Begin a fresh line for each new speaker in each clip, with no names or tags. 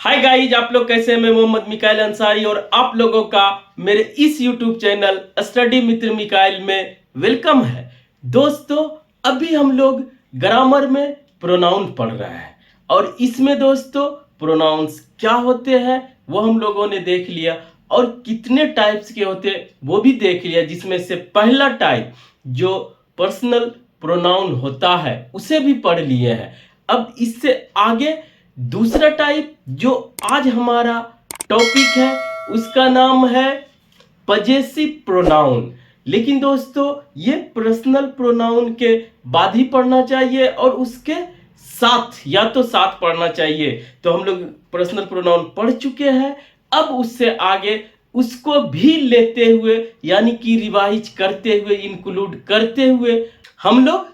Hi guys, आप लोग कैसे हैं? मैं मोहम्मद मिकाइल अंसारी और आप लोगों का मेरे इस यूट्यूब चैनल स्टडी मित्र मिकाइल में वेलकम है। दोस्तों, अभी हम लोग ग्रामर में प्रोनाउन पढ़ रहे हैं और इसमें दोस्तों प्रोनाउंस क्या होते हैं वो हम लोगों ने देख लिया और कितने टाइप्स के होते हैं वो भी देख लिया, जिसमें से पहला टाइप जो पर्सनल प्रोनाउन होता है उसे भी पढ़ लिए हैं। अब इससे आगे दूसरा टाइप जो आज हमारा टॉपिक है उसका नाम है पजेसिव प्रोनाउन। लेकिन दोस्तों ये पर्सनल प्रोनाउन के बाद ही पढ़ना चाहिए और उसके साथ या तो साथ पढ़ना चाहिए। तो हम लोग पर्सनल प्रोनाउन पढ़ चुके हैं, अब उससे आगे उसको भी लेते हुए यानी कि रिवाइज करते हुए इंक्लूड करते हुए हम लोग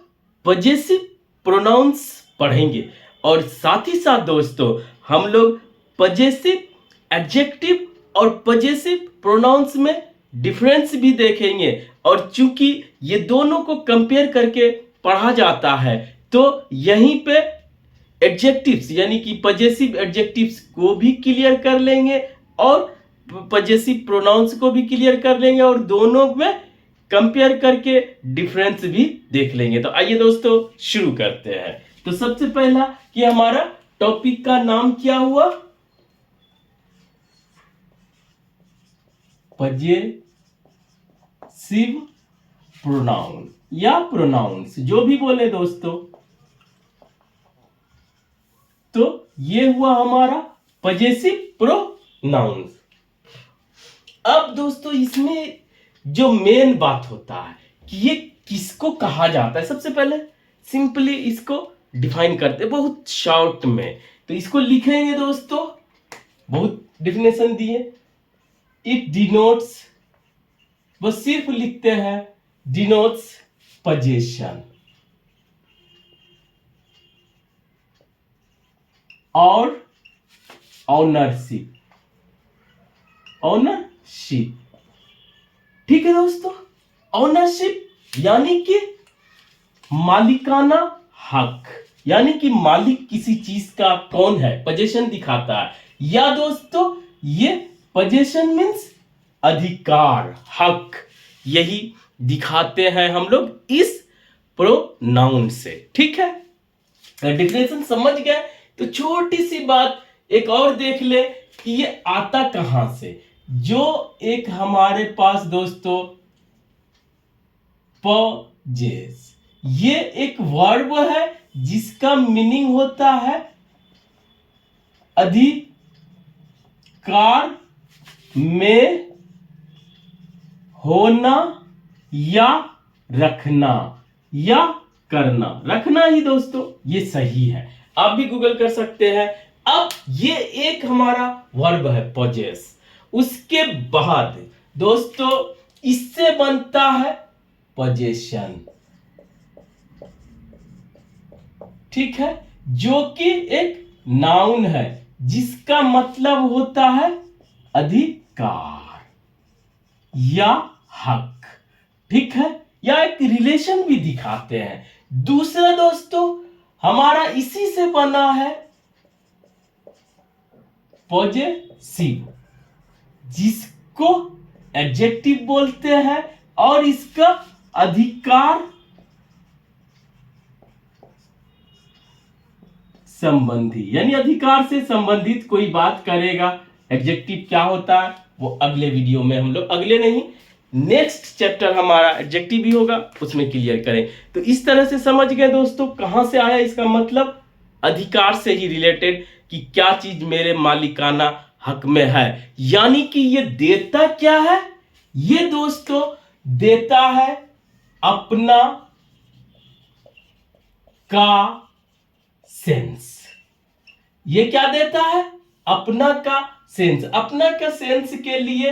पजेसिव प्रोनाउंस पढ़ेंगे। और साथ ही साथ दोस्तों हम लोग पजेसिव एडजेक्टिव और पजेसिव प्रोनाउंस में डिफरेंस भी देखेंगे। और चूंकि ये दोनों को कंपेयर करके पढ़ा जाता है तो यहीं पे एडजेक्टिव्स यानी कि पजेसिव एडजेक्टिव्स को भी क्लियर कर लेंगे और पजेसिव प्रोनाउंस को भी क्लियर कर लेंगे और दोनों में कंपेयर करके डिफरेंस भी देख लेंगे। तो आइए दोस्तों शुरू करते हैं। तो सबसे पहला कि हमारा टॉपिक का नाम क्या हुआ? पजेसिव प्रोनाउन या प्रोनाउंस, जो भी बोले दोस्तों। तो ये हुआ हमारा पजेसिव प्रोनाउंस। अब दोस्तों इसमें जो मेन बात होता है कि ये किसको कहा जाता है, सबसे पहले सिंपली इसको डिफाइन करते बहुत शॉर्ट में। तो इसको लिखेंगे दोस्तों, बहुत डिफिनेशन दिए। इट डिनोट्स, बस सिर्फ लिखते हैं डिनोट्स पोजीशन और ऑनरशिप। ऑनरशिप, ठीक है दोस्तों। ऑनरशिप यानी कि मालिकाना हक, यानी कि मालिक किसी चीज का कौन है, पोजीशन दिखाता है। या दोस्तों ये पोजीशन मीन्स अधिकार, हक, यही दिखाते हैं हम लोग इस प्रोनाउन से। ठीक है, डिफिनेशन समझ गए। तो छोटी सी बात एक और देख ले कि ये आता कहां से। जो एक हमारे पास दोस्तों पजेस, ये एक वर्ब है जिसका मीनिंग होता है अधिकार में होना या रखना या करना। रखना ही दोस्तों ये सही है, आप भी गूगल कर सकते हैं। अब ये एक हमारा वर्ब है पजेस। उसके बाद दोस्तों इससे बनता है पोजीशन, ठीक है, जो कि एक नाउन है जिसका मतलब होता है अधिकार या हक, ठीक है, या एक रिलेशन भी दिखाते हैं। दूसरा दोस्तों हमारा इसी से बना है पजेसिव, जिसको एडजेक्टिव बोलते हैं और इसका अधिकार संबंधी, यानी अधिकार से संबंधित कोई बात करेगा। एडजेक्टिव क्या होता है वो अगले वीडियो में हम लोग, अगले नहीं नेक्स्ट चैप्टर हमारा एडजेक्टिव भी होगा उसमें क्लियर करें। तो इस तरह से समझ गए दोस्तों कहां से आया इसका मतलब, अधिकार से ही रिलेटेड कि क्या चीज मेरे मालिकाना हक में है। यानी कि ये देता क्या है, ये दोस्तों देता है अपना का सेंस। ये क्या देता है? अपना का सेंस। अपना का सेंस के लिए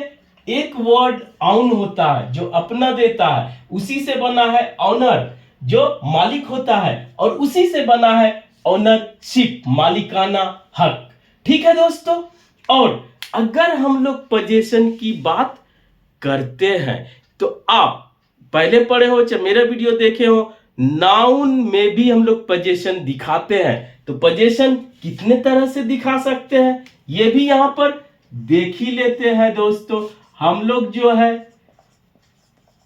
एक वर्ड ऑन होता है जो अपना देता है, उसी से बना है ऑनर जो मालिक होता है और उसी से बना है ऑनरशिप, मालिकाना हक। ठीक है दोस्तों। और अगर हम लोग पोजीशन की बात करते हैं तो आप पहले पढ़े हो चाहे मेरा वीडियो देखे हो, नाउन में भी हम लोग पोजीशन दिखाते हैं। तो पोजीशन कितने तरह से दिखा सकते हैं ये भी यहां पर देख ही लेते हैं दोस्तों। हम लोग जो है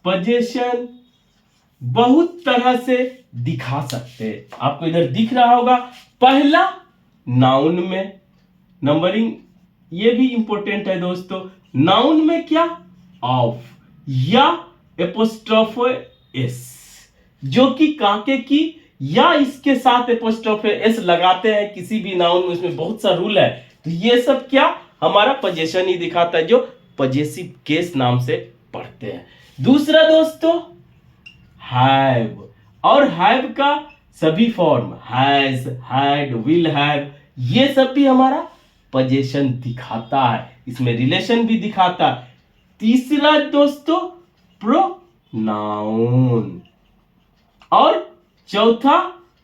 पोजीशन बहुत तरह से दिखा सकते हैं। आपको इधर दिख रहा होगा, पहला नाउन में नंबरिंग, ये भी इंपॉर्टेंट है दोस्तों। नाउन में क्या, ऑफ या एपोस्ट्रोफे एस, जो कि काके की या इसके साथ एपोस्ट्रोफे एस लगाते हैं किसी भी नाउन में, उसमें बहुत सा रूल है। तो ये सब क्या हमारा पोजीशन ही दिखाता है, जो पजेसिव केस नाम से पढ़ते हैं। दूसरा दोस्तों हैव, और हैव का सभी form, has, had, will have, ये सब भी हमारा पोजीशन दिखाता है, इसमें रिलेशन भी दिखाता है। तीसरा दोस्तों प्रोनाउन, और चौथा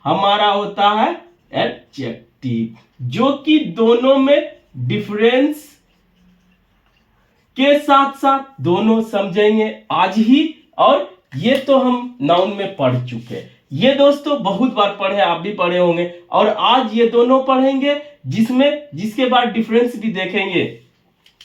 हमारा होता है एडजेक्टिव, जो कि दोनों में डिफरेंस के साथ साथ दोनों समझेंगे आज ही। और ये तो हम नाउन में पढ़ चुके हैं, ये दोस्तों बहुत बार पढ़े, आप भी पढ़े होंगे। और आज ये दोनों पढ़ेंगे, जिसके बाद डिफरेंस भी देखेंगे,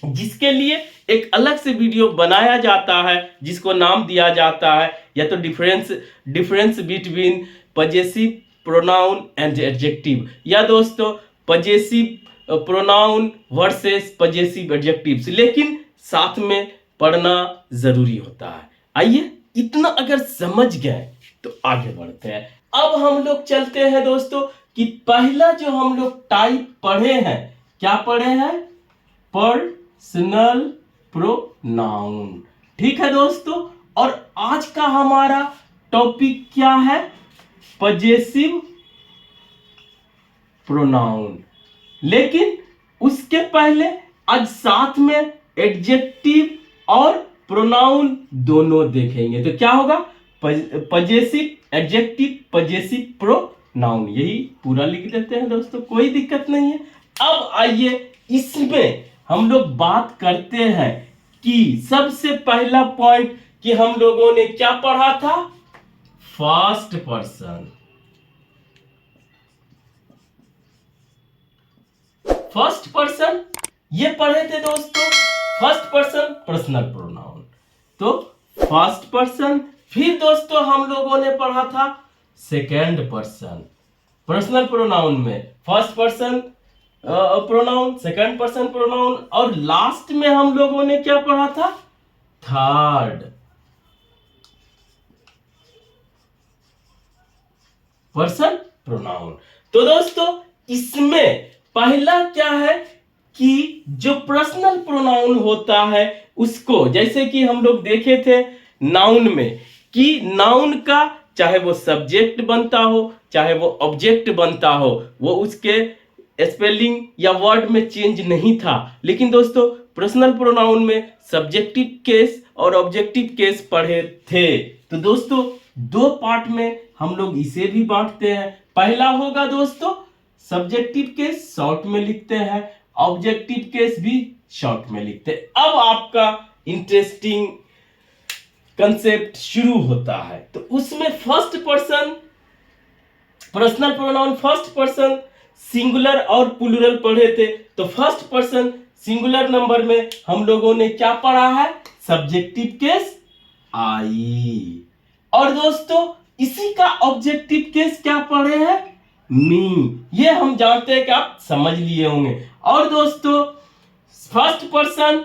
जिसके लिए एक अलग से वीडियो बनाया जाता है, जिसको नाम दिया जाता है या तो difference between possessive pronoun and adjective, या दोस्तों possessive pronoun versus possessive adjectives, लेकिन साथ में पढ़ना जरूरी होता है। आइए, इतना अगर समझ गए तो आगे बढ़ते हैं। अब हम लोग चलते हैं दोस्तों कि पहला जो हम लोग टाइप पढ़े हैं, क्या पढ़े हैं, पर्सनल प्रोनाउन। ठीक है दोस्तों, और आज का हमारा टॉपिक क्या है, पजेसिव प्रोनाउन। लेकिन उसके पहले आज साथ में एडजेक्टिव और प्रोनाउन दोनों देखेंगे। तो क्या होगा, पजेसिव एडजेक्टिव, पजेसिव प्रोनाउन, यही पूरा लिख देते हैं दोस्तों, कोई दिक्कत नहीं है। अब आइए, इसमें हम लोग बात करते हैं कि सबसे पहला पॉइंट कि हम लोगों ने क्या पढ़ा था, फर्स्ट पर्सन। फर्स्ट पर्सन ये पढ़े थे दोस्तों, फर्स्ट पर्सन पर्सनल प्रोनाउन। तो फर्स्ट पर्सन, फिर दोस्तों हम लोगों ने पढ़ा था सेकेंड पर्सन पर्सनल प्रोनाउन में, first person pronoun, second person pronoun, और लास्ट में हम लोगों ने क्या पढ़ा था, थर्ड पर्सन प्रोनाउन। तो दोस्तों इसमें पहला क्या है कि जो पर्सनल प्रोनाउन होता है उसको, जैसे कि हम लोग देखे थे नाउन में, कि नाउन का चाहे वो सब्जेक्ट बनता हो चाहे वो ऑब्जेक्ट बनता हो, वो उसके स्पेलिंग या वर्ड में चेंज नहीं था। लेकिन दोस्तों पर्सनल प्रोनाउन में सब्जेक्टिव केस और ऑब्जेक्टिव केस पढ़े थे। तो दोस्तों दो पार्ट में हम लोग इसे भी बांटते हैं। पहला होगा दोस्तों सब्जेक्टिव केस शॉर्ट में लिखते हैं, ऑब्जेक्टिव केस भी शॉर्ट में लिखते हैं। अब आपका इंटरेस्टिंग कंसेप्ट शुरू होता है। तो उसमें first person personal pronoun, first person singular और प्लूरल पढ़े थे। तो फर्स्ट पर्सन सिंगुलर नंबर में हम लोगों ने क्या पढ़ा है, सब्जेक्टिव केस आई। और दोस्तों इसी का ऑब्जेक्टिव केस क्या पढ़े हैं, मी। ये हम जानते हैं कि आप समझ लिए होंगे। और दोस्तों first person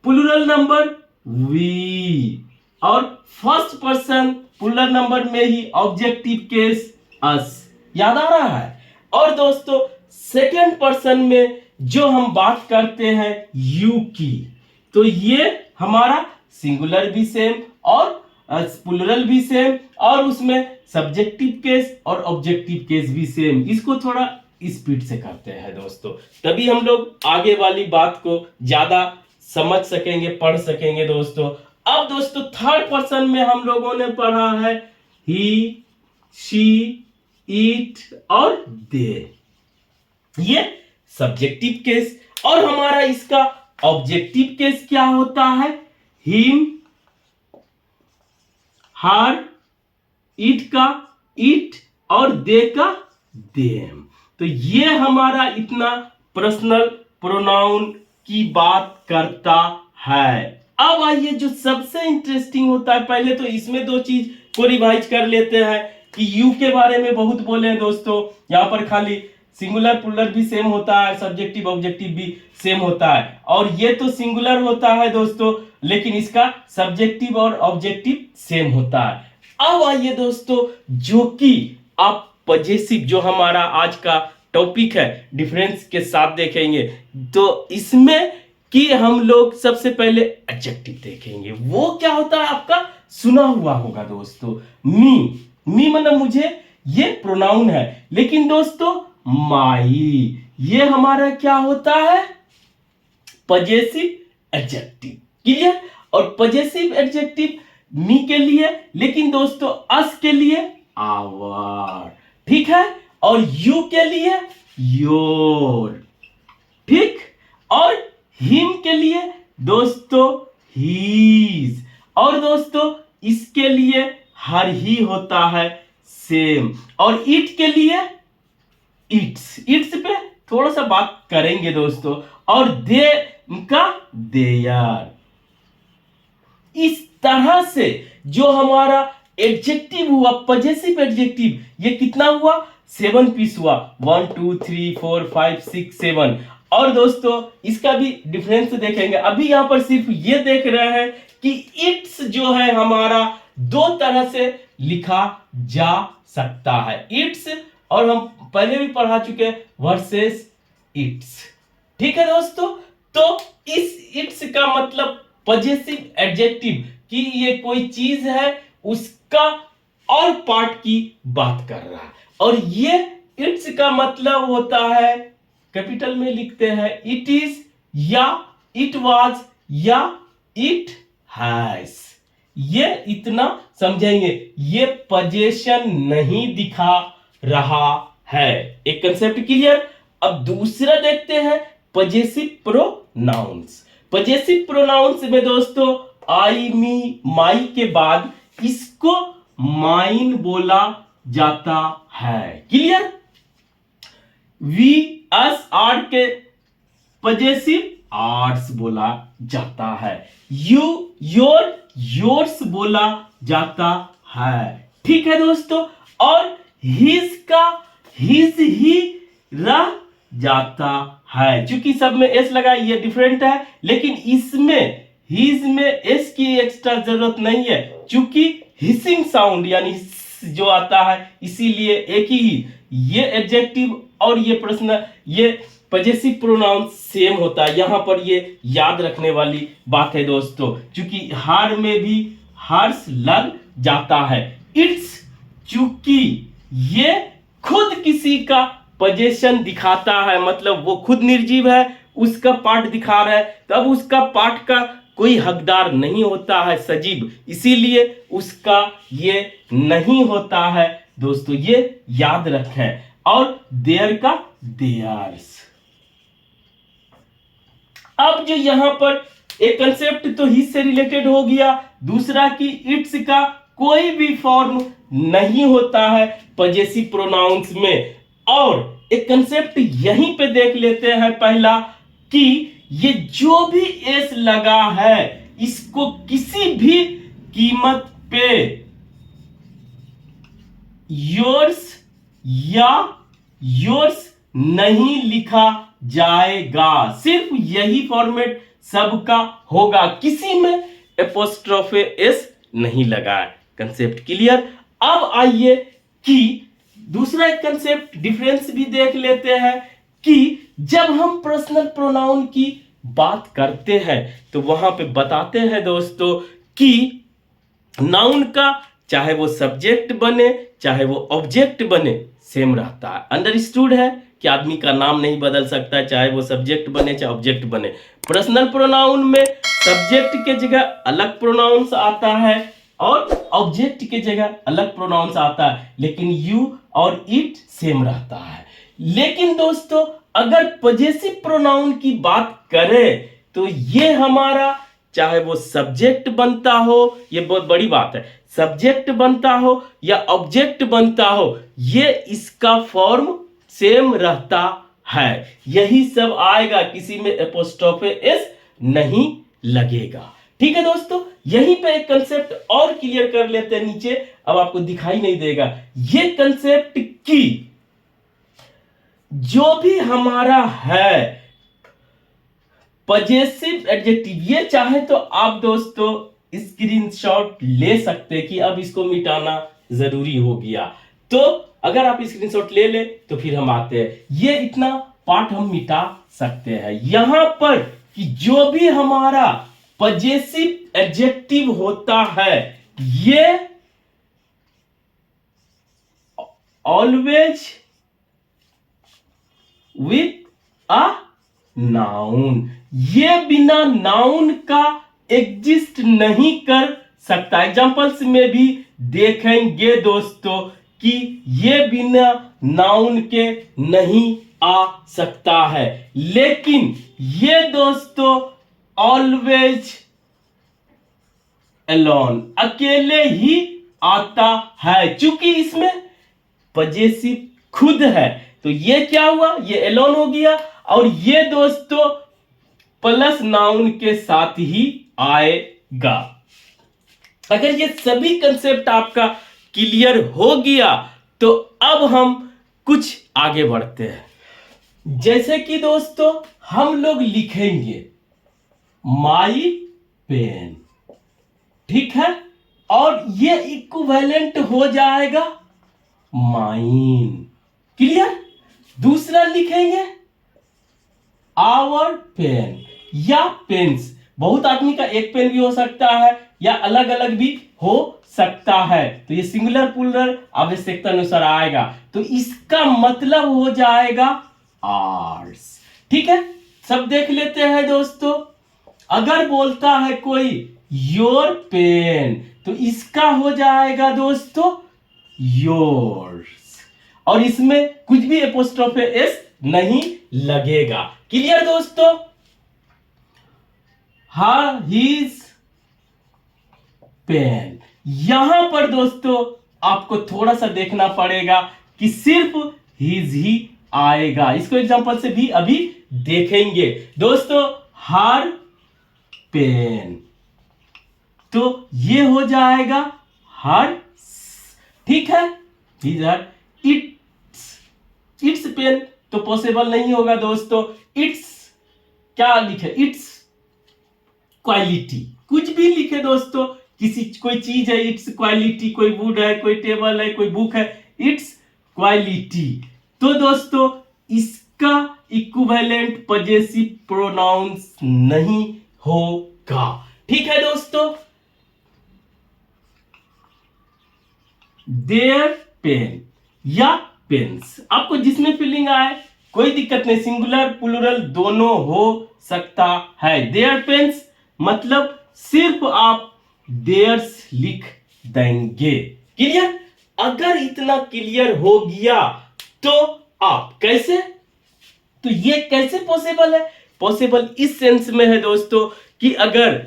plural number we, और फर्स्ट पर्सन प्लूरल नंबर में ही ऑब्जेक्टिव केस अस, याद आ रहा है। और दोस्तों सेकेंड पर्सन में जो हम बात करते हैं यू की, तो ये हमारा सिंगुलर भी सेम और प्लूरल भी सेम, और उसमें सब्जेक्टिव केस और ऑब्जेक्टिव केस भी सेम। इसको थोड़ा स्पीड से करते हैं दोस्तों, तभी हम लोग आगे वाली बात को ज्यादा समझ सकेंगे, पढ़ सकेंगे दोस्तों। अब दोस्तों थर्ड पर्सन में हम लोगों ने पढ़ा है ही, शी, इट और दे, ये सब्जेक्टिव केस। और हमारा इसका ऑब्जेक्टिव केस क्या होता है, हिम, हर, इट का इट और दे का देम। तो ये हमारा इतना पर्सनल प्रोनाउन की बात करता है। अब आइए जो सबसे इंटरेस्टिंग होता है, पहले तो इसमें दो चीज को रिवाइज कर लेते हैं कि यू के बारे में बहुत बोले हैं दोस्तों। यहाँ पर खाली सिंगुलर प्लूरल भी सेम होता है, सब्जेक्टिव ऑब्जेक्टिव भी सेम होता है, और ये तो सिंगुलर होता है दोस्तों, लेकिन इसका सब्जेक्टिव और ऑब्जेक्टिव सेम होता है। अब आइए दोस्तों जो कि आप पजेसिव जो हमारा आज का टॉपिक है डिफरेंस के साथ देखेंगे, तो इसमें कि हम लोग सबसे पहले एडजेक्टिव देखेंगे। वो क्या होता है आपका सुना हुआ होगा दोस्तों, मी मतलब मुझे, ये प्रोनाउन है। लेकिन दोस्तों माई ये हमारा क्या होता है, पजेसिव एडजेक्टिव। क्लियर? और पजेसिव एडजेक्टिव मी के लिए, लेकिन दोस्तों अस के लिए आवर, ठीक है, और यू के लिए योर, ठीक, और हिम के लिए दोस्तों हीज, और दोस्तों इसके लिए हर ही होता है सेम, और इट के लिए इट्स पे थोड़ा सा बात करेंगे दोस्तों, और दे का देयर। इस तरह से जो हमारा एडजेक्टिव हुआ पजेसिव एडजेक्टिव, ये कितना हुआ, 7 पीस हुआ, 1 2 3 4 5 6 7। और दोस्तों इसका भी डिफरेंस देखेंगे। अभी यहां पर सिर्फ ये देख रहे हैं कि इट्स जो है हमारा दो तरह से लिखा जा सकता है, इट्स, और हम पहले भी पढ़ा चुके हैं वर्सेस इट्स, ठीक है दोस्तों। तो इस इट्स का मतलब पजेसिव एडजेक्टिव कि ये कोई चीज है उसका और पार्ट की बात कर रहा है, और ये इट्स का मतलब होता है, कैपिटल में लिखते हैं, इट इज या इट वाज या इट हैज। ये इतना समझेंगे, ये पोजीशन नहीं दिखा रहा है। एक कंसेप्ट क्लियर। अब दूसरा देखते हैं पजेसिव प्रोनाउंस। पजेसिव प्रोनाउंस में दोस्तों आई मी माई के बाद इसको माइन बोला जाता है। क्लियर? वी अस आर के पजेसिव आर्स बोला जाता है, यू योर योर्स बोला जाता है, ठीक है दोस्तों। और हिज का हिज ही रह जाता है, क्योंकि सब में एस लगा, ये डिफरेंट है, लेकिन इसमें हिज में एस की एक्स्ट्रा जरूरत नहीं है, क्योंकि हिसिंग साउंड यानी जो आता है, इसीलिए एक ही ये एडजेक्टिव और ये पर्सनल, ये पजेसिव प्रोनाउन सेम होता है। यहां पर ये याद रखने वाली बात है दोस्तों, क्योंकि हार में भी हर्ष लग जाता है। इट्स, क्योंकि ये खुद किसी का पोजीशन दिखाता है, मतलब वो खुद निर्जीव है, उसका पार्ट दिखा रहा है, तब उसका पार्ट का कोई हकदार नहीं होता है सजीव, इसीलिए उसका ये नहीं होता है दोस्तों, ये याद रखें। और देयर का देयर्स। अब जो यहां पर एक कंसेप्ट तो हिज से रिलेटेड हो गया, दूसरा कि इट्स का कोई भी फॉर्म नहीं होता है पजेसिव प्रोनाउंस में। और एक कंसेप्ट यहीं पे देख लेते हैं पहला, कि ये जो भी एस लगा है इसको किसी भी कीमत पे योर्स या योर्स नहीं लिखा जाएगा, सिर्फ यही फॉर्मेट सबका होगा, किसी में एपोस्ट्रोफे एस नहीं लगा है। Concept clear. अब आइए कि दूसरा एक कंसेप्ट डिफरेंस भी देख लेते हैं, कि जब हम पर्सनल प्रोनाउन की बात करते हैं तो वहां पे बताते हैं दोस्तों कि नाउन का चाहे वो सब्जेक्ट बने चाहे वो ऑब्जेक्ट बने सेम रहता है। अंडरस्टूड है कि आदमी का नाम नहीं बदल सकता, चाहे वो सब्जेक्ट बने चाहे ऑब्जेक्ट बने। पर्सनल प्रोनाउन में सब्जेक्ट के जगह अलग प्रोनाउंस आता है और ऑब्जेक्ट के जगह अलग प्रोनाउंस आता है, लेकिन यू और इट सेम रहता है। लेकिन दोस्तों अगर पजेसिव प्रोनाउन की बात करें तो ये हमारा चाहे वो सब्जेक्ट बनता हो, ये बहुत बड़ी बात है, सब्जेक्ट बनता हो या ऑब्जेक्ट बनता हो, ये इसका फॉर्म सेम रहता है, यही सब आएगा, किसी में एपोस्ट्रोफे एस नहीं लगेगा। ठीक है दोस्तों, यहीं पे एक कंसेप्ट और क्लियर कर लेते हैं नीचे, अब आपको दिखाई नहीं देगा ये कंसेप्ट की जो भी हमारा है पजेसिव एडजेक्टिव, ये चाहे तो आप दोस्तों स्क्रीनशॉट ले सकते हैं कि अब इसको मिटाना जरूरी हो गया। तो अगर आप स्क्रीनशॉट ले ले तो फिर हम आते हैं, ये इतना पार्ट हम मिटा सकते हैं। यहां पर कि जो भी हमारा पजेसिव एडजेक्टिव होता है ये ऑलवेज विथ अ नाउन, ये बिना नाउन का एग्जिस्ट नहीं कर सकता। एग्जांपल्स में भी देखेंगे दोस्तों कि ये बिना नाउन के नहीं आ सकता है, लेकिन ये दोस्तों ऑलवेज अलोन, अकेले ही आता है। चूंकि इसमें पजेसिव खुद है तो ये क्या हुआ, ये एलोन हो गया, और ये दोस्तों प्लस नाउन के साथ ही आएगा। अगर ये सभी कंसेप्ट आपका क्लियर हो गया तो अब हम कुछ आगे बढ़ते हैं। जैसे कि दोस्तों हम लोग लिखेंगे माई पेन, ठीक है, और ये इक्विवेलेंट हो जाएगा माइन, क्लियर। दूसरा लिखेंगे आवर पेन या पेन्स, बहुत आदमी का एक पेन भी हो सकता है या अलग अलग भी हो सकता है, तो ये सिंगुलर प्लूरल आवश्यकता अनुसार आएगा, तो इसका मतलब हो जाएगा आर्स। ठीक है, सब देख लेते हैं दोस्तों। अगर बोलता है कोई योर पेन तो इसका हो जाएगा दोस्तों योर्स, और इसमें कुछ भी एपोस्ट्रोफे एस नहीं लगेगा। क्लियर दोस्तों, हिज पेन, यहां पर दोस्तों आपको थोड़ा सा देखना पड़ेगा कि सिर्फ हिज ही आएगा। इसको एग्जांपल से भी अभी देखेंगे दोस्तों। हर पेन, तो ये हो जाएगा हर, ठीक है। इट्स पेन तो पॉसिबल नहीं होगा दोस्तों। इट्स क्या लिखे, इट्स क्वालिटी, कुछ भी लिखे दोस्तों, कोई चीज है इट्स क्वालिटी, कोई वुड है, कोई टेबल है, कोई बुक है, इट्स क्वालिटी, तो दोस्तों इसका इक्विवेलेंट पजेसिव प्रोनाउंस नहीं होगा। ठीक है दोस्तों, देयर पेन या पेन्स, आपको जिसमें फीलिंग आए कोई दिक्कत नहीं, सिंगुलर प्लूरल दोनों हो सकता है। देयर पेन्स मतलब सिर्फ आप देयर्स लिख देंगे। क्लियर, अगर इतना क्लियर हो गया तो आप कैसे, तो ये कैसे पॉसिबल है, पॉसिबल इस सेंस में है दोस्तों कि अगर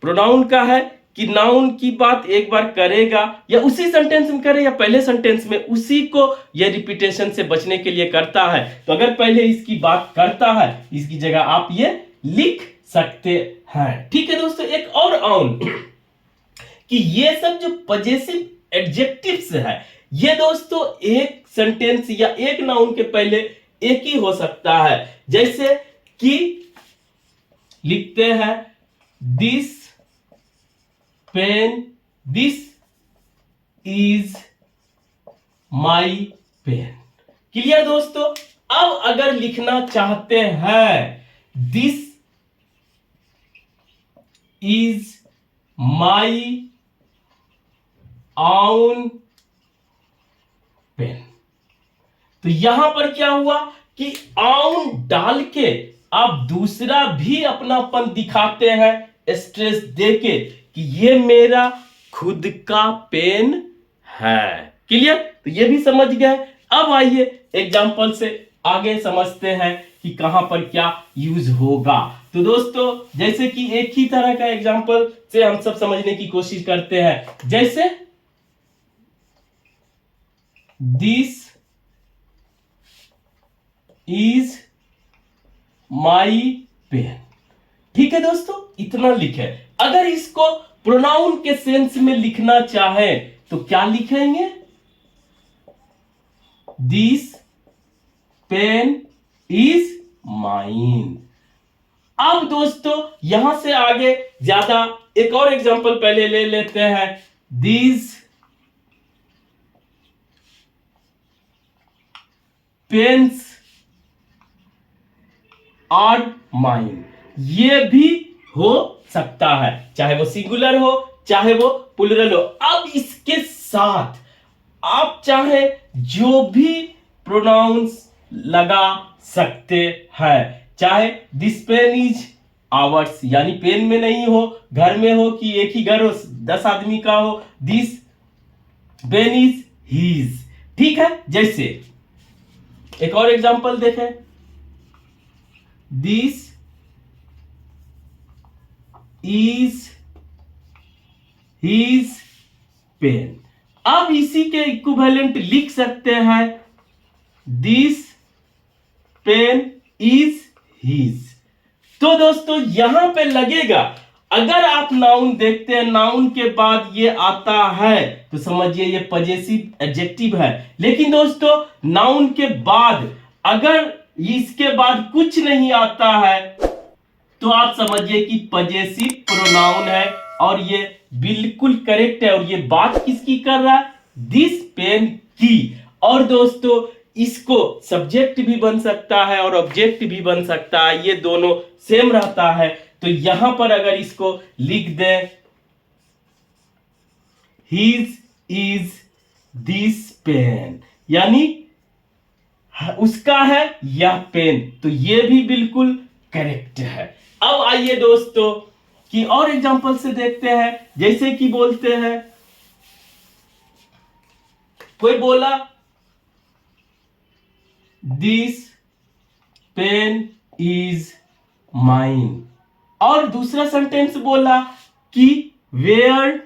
प्रोनाउन का है कि नाउन की बात एक बार करेगा या उसी सेंटेंस में करे या पहले सेंटेंस में, उसी को ये रिपीटेशन से बचने के लिए करता है, तो अगर पहले इसकी बात करता है इसकी जगह आप ये लिख सकते हैं। ठीक है दोस्तों, एक और आउन कि ये सब जो पजेसिव एडजेक्टिव्स है ये दोस्तों एक सेंटेंस या एक नाउन के पहले एक ही हो सकता है। जैसे कि लिखते हैं this pen, this is my pen. Clear दोस्तों, अब अगर लिखना चाहते हैं this is my own pen, तो यहां पर क्या हुआ कि आउन डाल के आप दूसरा भी अपनापन दिखाते हैं, स्ट्रेस देके कि ये मेरा खुद का पेन है। क्लियर, तो ये भी समझ गए। अब आइए एग्जांपल से आगे समझते हैं कि कहां पर क्या यूज होगा। तो दोस्तों जैसे कि एक ही तरह का एग्जांपल से हम सब समझने की कोशिश करते हैं। जैसे दिस इज माई पेन। ठीक है दोस्तों, इतना लिखे। अगर इसको प्रोनाउन के सेंस में लिखना चाहे तो क्या लिखेंगे? This pen is mine. अब दोस्तों यहां से आगे ज्यादा एक और एग्जांपल पहले ले लेते हैं। This pens are mine. ये भी हो सकता है, चाहे वो सिंगुलर हो चाहे वो प्लुरल हो। अब इसके साथ आप चाहे जो भी प्रोनाउंस लगा सकते हैं, चाहे दिस पेन इज आवर्स, यानी पेन में नहीं हो, घर में हो कि एक ही घर हो 10 आदमी का हो, दिस पेन इज हीज। ठीक है, जैसे एक और एग्जांपल देखें। This is his pen. अब इसी के इक्विवेलेंट लिख सकते हैं, दिस पेन इज हीज। तो दोस्तों यहां पे लगेगा, अगर आप नाउन देखते हैं, नाउन के बाद ये आता है तो समझिए ये पजेसिव एडजेक्टिव है। लेकिन दोस्तों नाउन के बाद अगर इसके बाद कुछ नहीं आता है तो आप समझिए कि पजेसिव प्रोनाउन है, और ये बिल्कुल करेक्ट है। और ये बात किसकी कर रहा है? दिस पेन की। और दोस्तों इसको सब्जेक्ट भी बन सकता है और ऑब्जेक्ट भी बन सकता है, ये दोनों सेम रहता है। तो यहां पर अगर इसको लिख दें, हिज इज दिस पेन, यानी उसका है यह पेन, तो ये भी बिल्कुल करेक्ट है। अब आइए दोस्तों कि और एग्जांपल से देखते हैं। जैसे कि बोलते हैं, कोई बोला दिस पेन इज माइन, और दूसरा सेंटेंस बोला कि वेयर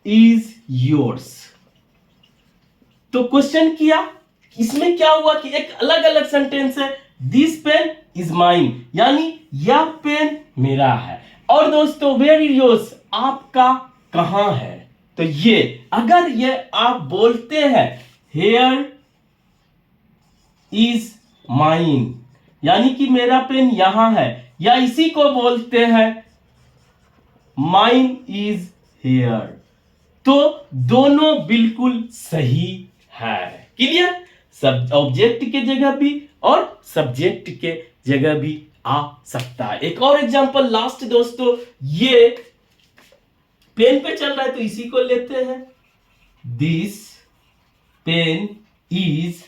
इज योर्स। तो क्वेश्चन किया, इसमें क्या हुआ कि एक अलग अलग सेंटेंस है, दिस पेन इज माइन, यानी यह पेन मेरा है। और दोस्तों वेयर इज योर्स, आपका कहां है। तो ये अगर ये आप बोलते हैं हेयर इज माइन, यानी कि मेरा पेन यहां है, या इसी को बोलते हैं माइन इज हेयर, तो दोनों बिल्कुल सही है। क्लियर? सब ऑब्जेक्ट के जगह भी और सब्जेक्ट के जगह भी आ सकता है। एक और एग्जांपल लास्ट दोस्तों, ये पेन पे चल रहा है तो इसी को लेते हैं। This pen is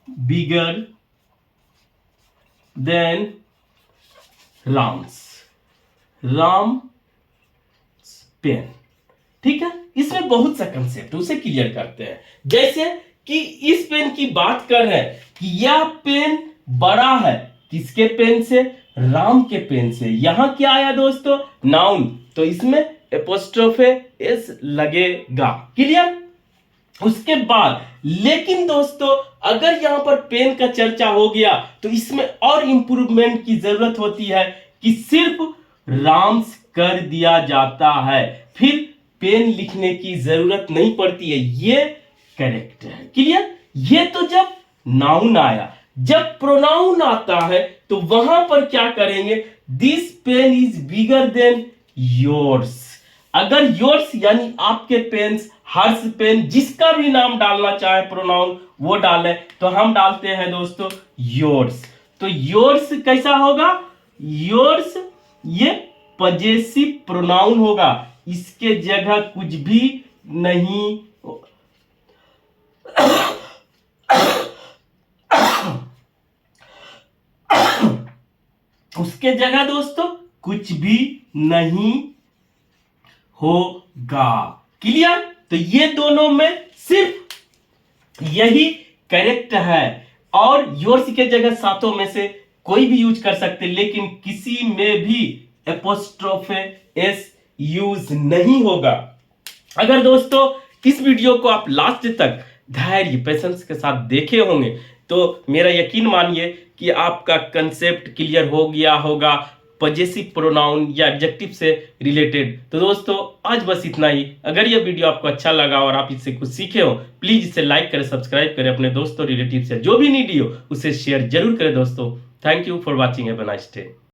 bigger than Ram's, Ram pen. ठीक है, इसमें बहुत सा कंसेप्ट उसे क्लियर करते हैं। जैसे कि इस पेन की बात कर रहे हैं कि यह पेन बड़ा है किसके पेन से? राम के पेन से। यहां क्या आया दोस्तों? नाउन, तो इसमें एपोस्ट्रोफे एस लगेगा। क्लियर? उसके बाद लेकिन दोस्तों अगर यहां पर पेन का चर्चा हो गया तो इसमें और इंप्रूवमेंट की जरूरत होती है कि सिर्फ राम्स कर दिया जाता है, फिर पेन लिखने की जरूरत नहीं पड़ती है। ये करेक्ट है। क्लियर? ये तो जब नाउन आया। जब प्रोनाउन आता है तो वहां पर क्या करेंगे? This pen is bigger than yours. अगर योर्स यानी आपके पेन्स, हर्ष पेन, जिसका भी नाम डालना चाहे प्रोनाउन वो डालें, तो हम डालते हैं दोस्तों योर्स। तो योर्स कैसा होगा? योर्स ये पजेसिव प्रोनाउन होगा, इसके जगह कुछ भी नहीं उसके जगह दोस्तों कुछ भी नहीं होगा। क्लियर? तो ये दोनों में सिर्फ यही करेक्ट है, और योर्स के जगह सातों में से कोई भी यूज कर सकते, लेकिन किसी में भी एपोस्ट्रोफे एस यूज नहीं होगा। अगर दोस्तों इस वीडियो को आप लास्ट तक धैर्य पेशेंस के साथ देखे होंगे तो मेरा यकीन मानिए कि आपका कंसेप्ट क्लियर हो गया होगा पजेसिव प्रोनाउन या एडजेक्टिव से रिलेटेड। तो दोस्तों आज बस इतना ही। अगर ये वीडियो आपको अच्छा लगा और आप इससे कुछ सीखे हो, प्लीज इसे लाइक करें, सब्सक्राइब करें, अपने दोस्तों रिलेटिव से जो भी नीडी हो उसे शेयर जरूर करें दोस्तों। Thank you for watching, have a nice day.